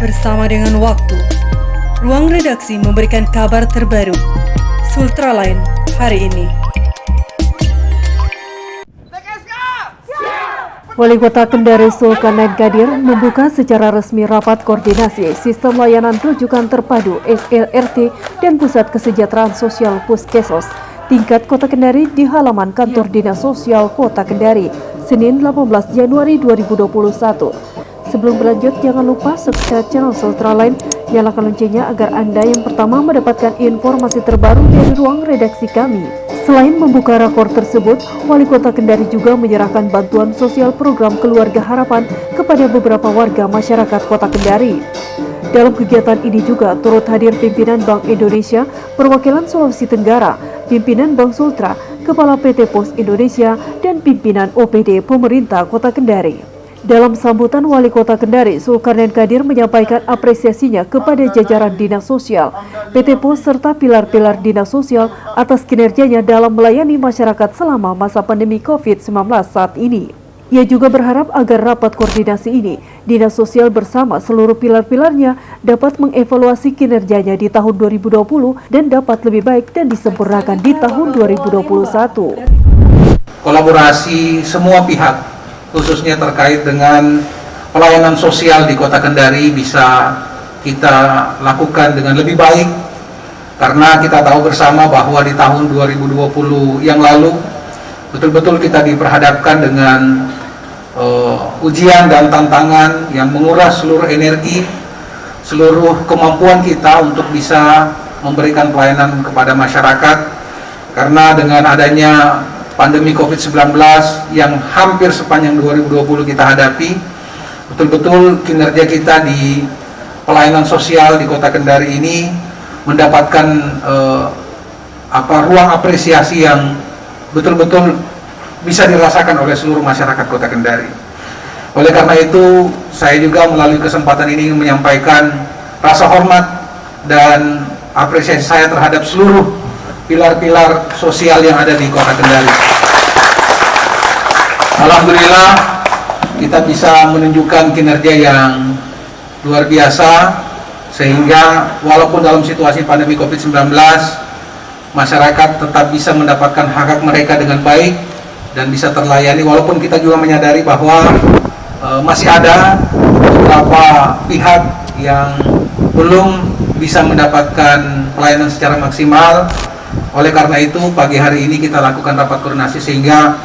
bersama dengan waktu. Ruang redaksi memberikan kabar terbaru. Sultraline hari ini. Wali Kota Kendari Zulkarnain Qadir membuka secara resmi rapat koordinasi sistem layanan rujukan terpadu SLRT dan Pusat Kesejahteraan Sosial Puskesos tingkat Kota Kendari di halaman kantor Dinas Sosial Kota Kendari, Senin 18 Januari 2021. Sebelum berlanjut, jangan lupa subscribe channel Sultraline, nyalakan loncengnya agar Anda yang pertama mendapatkan informasi terbaru dari ruang redaksi kami. Selain membuka rakor tersebut, Wali Kota Kendari juga menyerahkan bantuan sosial program Keluarga Harapan kepada beberapa warga masyarakat Kota Kendari. Dalam kegiatan ini juga turut hadir pimpinan Bank Indonesia, perwakilan Sulawesi Tenggara, pimpinan Bank Sultra, Kepala PT Pos Indonesia, dan pimpinan OPD Pemerintah Kota Kendari. Dalam sambutan, Wali Kota Kendari Zulkarnain Qadir menyampaikan apresiasinya kepada jajaran Dinas Sosial, PT Pos serta pilar-pilar Dinas Sosial atas kinerjanya dalam melayani masyarakat selama masa pandemi COVID-19 saat ini. Ia juga berharap agar rapat koordinasi ini, Dinas Sosial bersama seluruh pilar-pilarnya dapat mengevaluasi kinerjanya di tahun 2020 dan dapat lebih baik dan disempurnakan di tahun 2021. Kolaborasi semua pihak, khususnya terkait dengan pelayanan sosial di Kota Kendari bisa kita lakukan dengan lebih baik, karena kita tahu bersama bahwa di tahun 2020 yang lalu betul-betul kita diperhadapkan dengan ujian dan tantangan yang menguras seluruh energi, seluruh kemampuan kita untuk bisa memberikan pelayanan kepada masyarakat, karena dengan adanya pandemi COVID-19 yang hampir sepanjang 2020 kita hadapi, betul-betul kinerja kita di pelayanan sosial di Kota Kendari ini mendapatkan ruang apresiasi yang betul-betul bisa dirasakan oleh seluruh masyarakat Kota Kendari. Oleh karena itu, saya juga melalui kesempatan ini ingin menyampaikan rasa hormat dan apresiasi saya terhadap seluruh pilar-pilar sosial yang ada di Kota Kendari. Alhamdulillah, kita bisa menunjukkan kinerja yang luar biasa, sehingga walaupun dalam situasi pandemi COVID-19, masyarakat tetap bisa mendapatkan hak-hak mereka dengan baik dan bisa terlayani, walaupun kita juga menyadari bahwa masih ada beberapa pihak yang belum bisa mendapatkan pelayanan secara maksimal. Oleh karena itu, pagi hari ini kita lakukan rapat koordinasi sehingga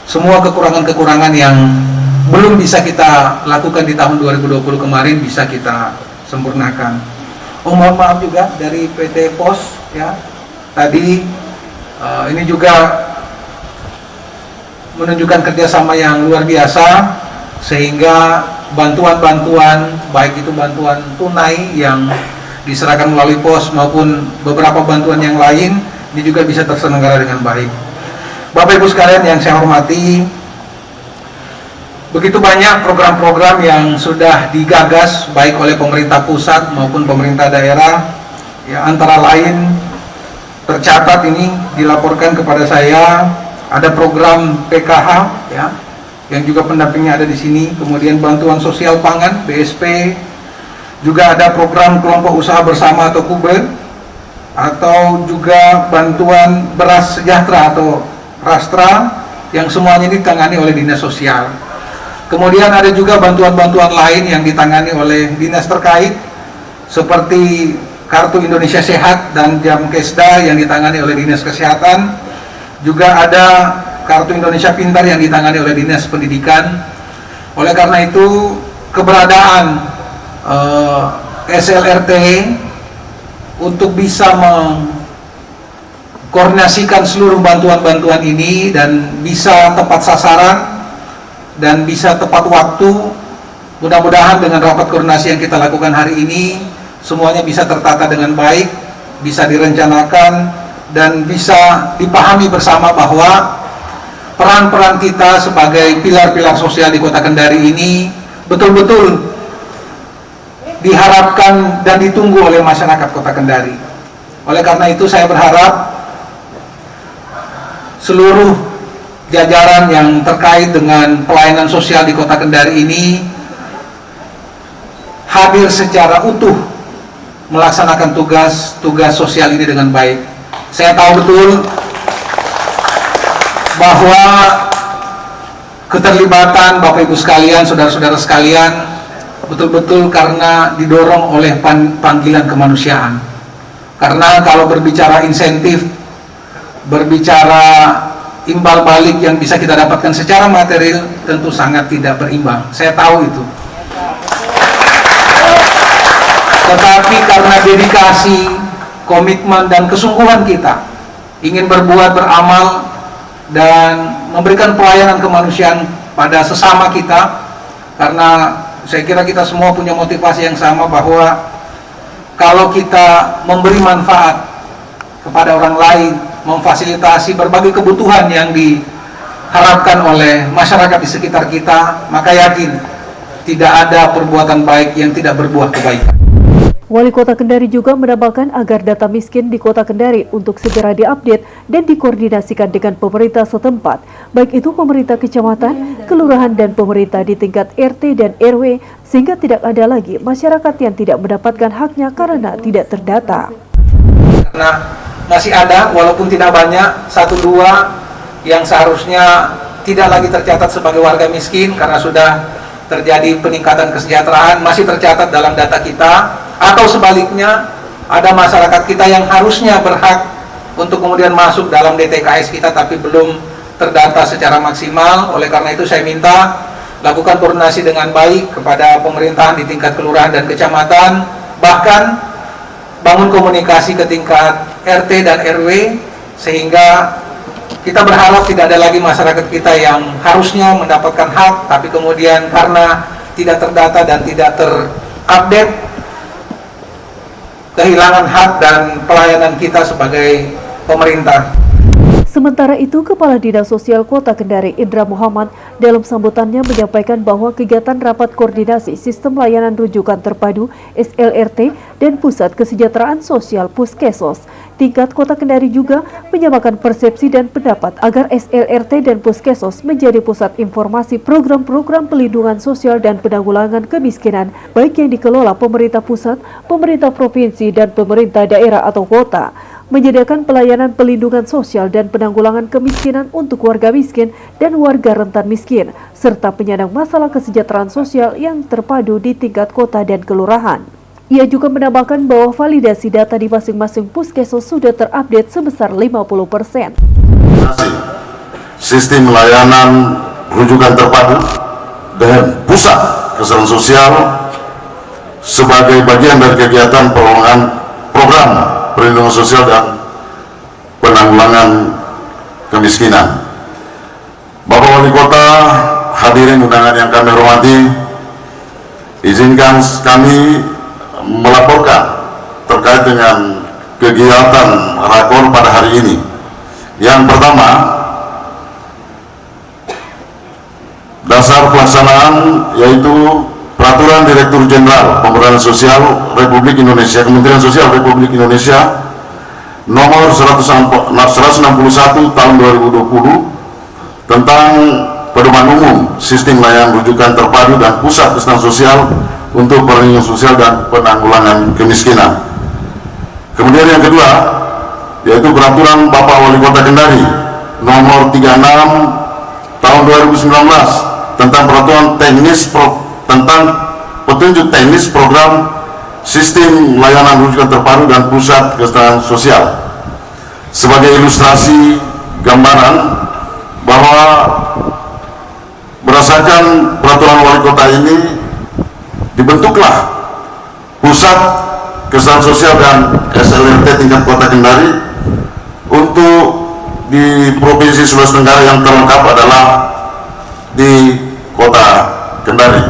semua kekurangan-kekurangan yang belum bisa kita lakukan di tahun 2020 kemarin bisa kita sempurnakan. Mohon maaf juga dari PT Pos ya. Tadi ini juga menunjukkan kerjasama yang luar biasa, sehingga bantuan-bantuan, baik itu bantuan tunai yang diserahkan melalui pos maupun beberapa bantuan yang lain, ini juga bisa terselenggara dengan baik. Bapak Ibu sekalian yang saya hormati, begitu banyak program-program yang sudah digagas baik oleh pemerintah pusat maupun pemerintah daerah, ya, antara lain tercatat ini dilaporkan kepada saya ada program PKH ya, yang juga pendampingnya ada di sini, kemudian bantuan sosial pangan BSP, juga ada program kelompok usaha bersama atau KUBER, atau juga bantuan beras sejahtera atau Rastra, yang semuanya ditangani oleh Dinas Sosial. Kemudian ada juga bantuan-bantuan lain yang ditangani oleh dinas terkait, seperti Kartu Indonesia Sehat dan Jamkesda yang ditangani oleh Dinas Kesehatan. Juga ada Kartu Indonesia Pintar yang ditangani oleh Dinas Pendidikan. Oleh karena itu, keberadaan SLRT untuk bisa mengkoordinasikan seluruh bantuan-bantuan ini dan bisa tepat sasaran dan bisa tepat waktu, mudah-mudahan dengan rapat koordinasi yang kita lakukan hari ini semuanya bisa tertata dengan baik, bisa direncanakan, dan bisa dipahami bersama bahwa peran-peran kita sebagai pilar-pilar sosial di Kota Kendari ini betul-betul diharapkan dan ditunggu oleh masyarakat Kota Kendari. Oleh karena itu, saya berharap seluruh jajaran yang terkait dengan pelayanan sosial di Kota Kendari ini hadir secara utuh melaksanakan tugas sosial ini dengan baik. Saya tahu betul bahwa keterlibatan Bapak Ibu sekalian, saudara-saudara sekalian, betul-betul karena didorong oleh panggilan kemanusiaan. Karena kalau berbicara insentif, berbicara imbal balik yang bisa kita dapatkan secara material, tentu sangat tidak berimbang. Saya tahu itu. Tetapi karena dedikasi, komitmen dan kesungguhan kita ingin berbuat, beramal dan memberikan pelayanan kemanusiaan pada sesama kita, karena saya kira kita semua punya motivasi yang sama bahwa kalau kita memberi manfaat kepada orang lain, memfasilitasi berbagai kebutuhan yang diharapkan oleh masyarakat di sekitar kita, maka yakin tidak ada perbuatan baik yang tidak berbuah kebaikan. Wali Kota Kendari juga menambahkan agar data miskin di Kota Kendari untuk segera diupdate dan dikoordinasikan dengan pemerintah setempat, baik itu pemerintah kecamatan, kelurahan, dan pemerintah di tingkat RT dan RW, sehingga tidak ada lagi masyarakat yang tidak mendapatkan haknya karena tidak terdata. Karena masih ada, walaupun tidak banyak, 1-2 yang seharusnya tidak lagi tercatat sebagai warga miskin karena sudah terjadi peningkatan kesejahteraan, masih tercatat dalam data kita. Atau sebaliknya, ada masyarakat kita yang harusnya berhak untuk kemudian masuk dalam DTKS kita tapi belum terdata secara maksimal. Oleh karena itu saya minta lakukan koordinasi dengan baik kepada pemerintahan di tingkat kelurahan dan kecamatan, bahkan bangun komunikasi ke tingkat RT dan RW, sehingga kita berharap tidak ada lagi masyarakat kita yang harusnya mendapatkan hak tapi kemudian karena tidak terdata dan tidak terupdate, kehilangan hak dan pelayanan kita sebagai pemerintah. Sementara itu, Kepala Dinas Sosial Kota Kendari Indra Muhammad dalam sambutannya menyampaikan bahwa kegiatan rapat koordinasi sistem layanan rujukan terpadu SLRT dan Pusat Kesejahteraan Sosial Puskesos tingkat Kota Kendari juga menyamakan persepsi dan pendapat agar SLRT dan Puskesos menjadi pusat informasi program-program pelindungan sosial dan penanggulangan kemiskinan baik yang dikelola pemerintah pusat, pemerintah provinsi, dan pemerintah daerah atau kota, menyediakan pelayanan pelindungan sosial dan penanggulangan kemiskinan untuk warga miskin dan warga rentan miskin, serta penyandang masalah kesejahteraan sosial yang terpadu di tingkat kota dan kelurahan. Ia juga menambahkan bahwa validasi data di masing-masing Puskesos sudah terupdate sebesar 50%. Sistem layanan rujukan terpadu dan pusat kesejahteraan sosial sebagai bagian dari kegiatan program perlindungan sosial dan penanggulangan kemiskinan. Bapak Wali Kota, hadirin undangan yang kami hormati, izinkan kami melaporkan terkait dengan kegiatan rakor pada hari ini. Yang pertama, dasar pelaksanaan yaitu Peraturan Direktur Jenderal Pemberdayaan Sosial Republik Indonesia, Kementerian Sosial Republik Indonesia nomor 161 tahun 2020 tentang pedoman umum sistem layanan rujukan terpadu dan pusat kesejahteraan sosial untuk perlindungan sosial dan penanggulangan kemiskinan. Kemudian yang kedua yaitu Peraturan Bapak Wali Kota Kendari nomor 36 tahun 2019 tentang peraturan teknis tentang petunjuk teknis program sistem layanan rujukan terpadu dan pusat kesejahteraan sosial. Sebagai ilustrasi gambaran bahwa berdasarkan peraturan wali kota ini dibentuklah pusat kesejahteraan sosial dan SLRT tingkat kota Kendari. Untuk di Provinsi Sulawesi Tenggara yang terlengkap adalah di kota Kendari.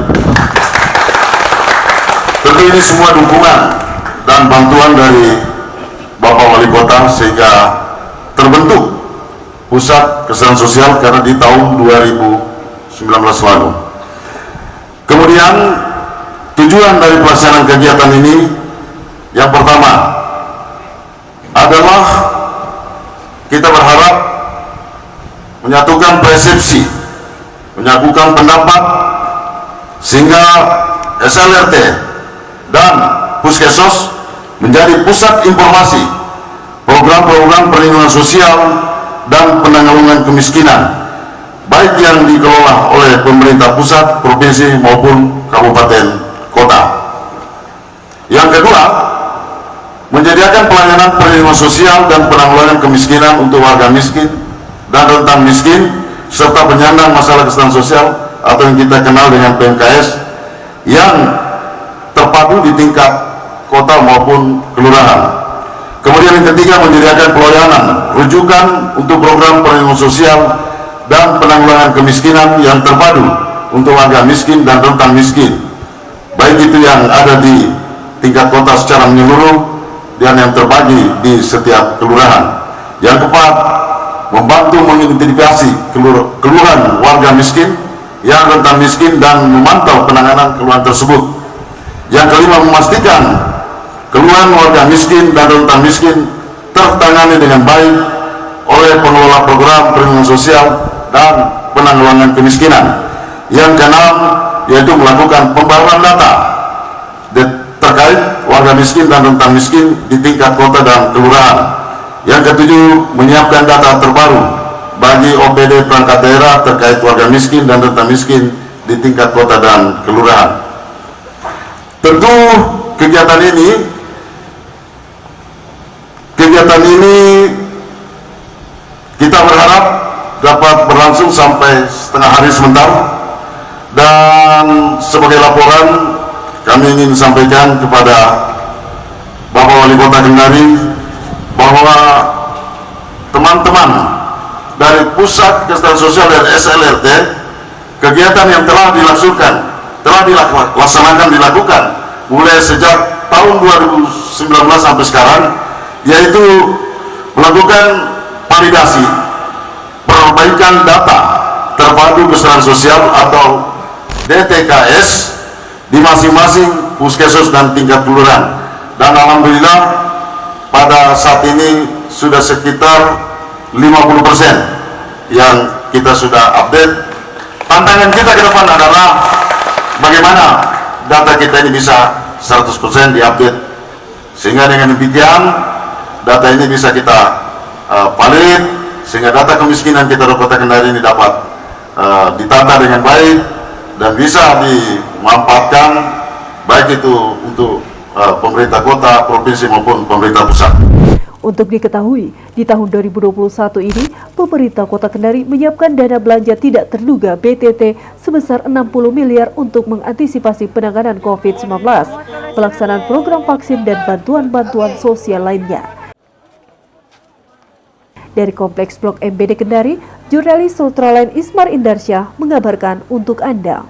Tentu ini semua dukungan dan bantuan dari Bapak Wali Kota sehingga terbentuk pusat kesejahteraan sosial karena di tahun 2019 lalu. Kemudian tujuan dari pelaksanaan kegiatan ini yang pertama adalah kita berharap menyatukan persepsi, menyatukan pendapat sehingga SLRT Puskesos menjadi pusat informasi program-program perlindungan sosial dan penanggulangan kemiskinan, baik yang dikelola oleh pemerintah pusat, provinsi maupun kabupaten kota. Yang kedua, menyediakan pelayanan perlindungan sosial dan penanggulangan kemiskinan untuk warga miskin dan rentan miskin serta penyandang masalah kesejahteraan sosial atau yang kita kenal dengan PMKS yang terpadu di tingkat kota maupun kelurahan. Kemudian yang ketiga, menyediakan pelayanan rujukan untuk program perlindungan sosial dan penanggulangan kemiskinan yang terpadu untuk warga miskin dan rentan miskin, baik itu yang ada di tingkat kota secara menyeluruh dan yang terbagi di setiap kelurahan. Yang keempat, membantu mengidentifikasi keluhan warga miskin yang rentan miskin dan memantau penanganan keluhan tersebut. Yang kelima, memastikan keluhan warga miskin dan rentan miskin tertangani dengan baik oleh pengelola program perlindungan sosial dan penanggulangan kemiskinan. Yang keenam, yaitu melakukan pembaruan data terkait warga miskin dan rentan miskin di tingkat kota dan kelurahan. Yang ketujuh, menyiapkan data terbaru bagi OPD perangkat daerah terkait warga miskin dan rentan miskin di tingkat kota dan kelurahan. Tentu kegiatan ini kita berharap dapat berlangsung sampai setengah hari sebentar, dan sebagai laporan kami ingin sampaikan kepada Bapak Wali Kota Kendari bahwa teman-teman dari Pusat Kesejahteraan Sosial dan SLRT, kegiatan yang telah dilakukan mulai sejak tahun 2019 sampai sekarang, yaitu melakukan validasi perbaikan data terpadu kesejahteraan sosial atau DTKS di masing-masing puskesmas dan tingkat kelurahan, dan alhamdulillah pada saat ini sudah sekitar 50% yang kita sudah update. Tantangan kita ke depan adalah bagaimana data kita ini bisa 100% diupdate, sehingga dengan demikian data ini bisa kita valid, sehingga data kemiskinan kita di Kota Kendari ini dapat ditata dengan baik dan bisa dimanfaatkan baik itu untuk pemerintah kota, provinsi maupun pemerintah pusat. Untuk diketahui, di tahun 2021 ini, pemerintah Kota Kendari menyiapkan dana belanja tidak terduga BTT sebesar 60 miliar untuk mengantisipasi penanganan COVID-19, pelaksanaan program vaksin dan bantuan-bantuan sosial lainnya. Dari Kompleks Blok MBD Kendari, jurnalis Ultraline Ismar Indarsyah mengabarkan untuk Anda.